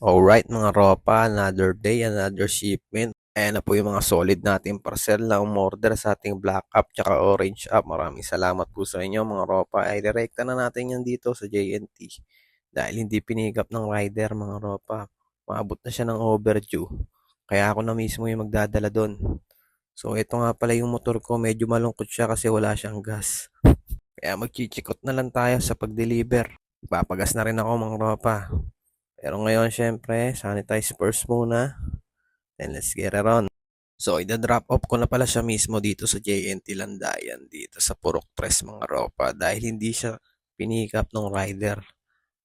Alright mga ropa, another day, another shipment. Ayan na po yung mga solid nating parcel na umorder sa ating black app tsaka orange app. Maraming salamat po sa inyo mga ropa. Ay direkta na natin yan dito sa JNT. Dahil hindi pinikap ng rider mga ropa. Maabot na siya ng overdue. Kaya ako na mismo yung magdadala doon. So ito nga pala yung motor ko, medyo malungkot siya kasi wala siyang gas. Kaya magchichikot na lang tayo sa pag-deliver. Papagas na rin ako mga ropa. Pero ngayon, syempre, sanitize first muna. Then let's get it on. So, ida-drop off ko na pala siya mismo dito sa JNT Landayan, dito sa Purok Press mga ropa. Dahil hindi siya pinikap ng rider.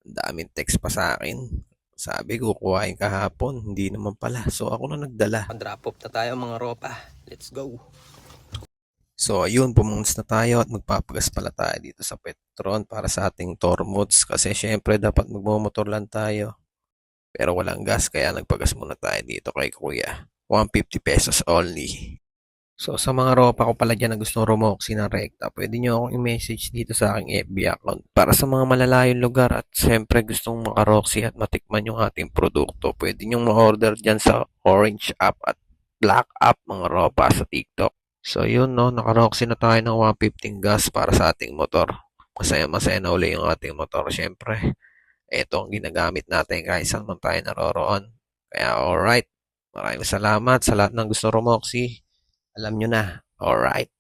Ang daming text pa sa akin. Sabi ko, kuhain kahapon. Hindi naman pala. So, ako na nagdala. Drop off na tayo mga ropa. Let's go. So, ayun, pumunta na tayo at magpapagas pala tayo dito sa Petron para sa ating Tormods. Kasi syempre, dapat magmumotor lang tayo. Pero walang gas kaya nagpagas muna tayo dito kay kuya. 150 pesos only. So sa mga ropa ko pala dyan na gustong rumoksi ng rekta, pwede nyo akong i-message dito sa aking FB account. Para sa mga malalayong lugar at siyempre gustong makaroksi at matikman yung ating produkto, pwede nyo ma-order dyan sa Orange app at Black app mga ropa sa TikTok. So yun no, nakaroksi na tayo ng 150 gas para sa ating motor. Masaya-masaya na uli yung ating motor syempre. Ito ang ginagamit natin kahit saan man tayo naroroon. Kaya alright, maraming salamat sa lahat ng gusto rumoksi. Alam nyo na, alright.